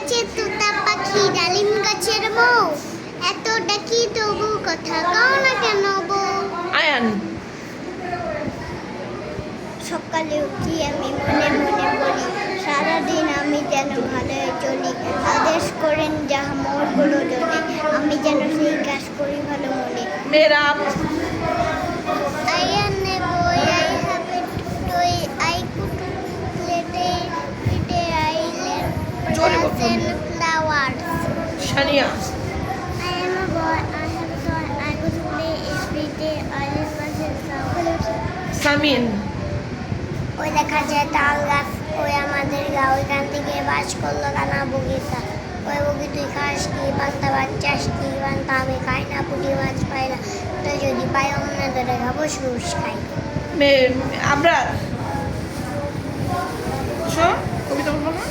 নাচে তোতা পাখি ডালিম গাছের মৌ, এত ডাকি তবু কথা কও না কেন বউ। আয়ান সকালে উঠি আমি মনে মনে বলি, সারাদিন আমি যেন ভালো চলি, আদেশ করেন যাহা মোর গুরুজনে, আমি যেন সেই কাজ করি ভালো মনে। মেয়েরা I am a boy, I have a toy, I could play day, I let জোরে বলো। dozen flowers. Sania I am a boy, I have a toy, I could play every day, I let dozen flowers. Samin ওই দেখা যায় তাল গাছ, ওই আমাদের গা, ওইখান থেকে বাস করলো কানা বগিতা। ওই বগি তুই খাস কি, পান্তা ভাত চাস কি, পান্তা আমি খাই না, পুঁটি মাছ পাই না, তো যদি পাই অন্য ধরে খাবো সুস খাই। আবরার কবিতা বলবো না।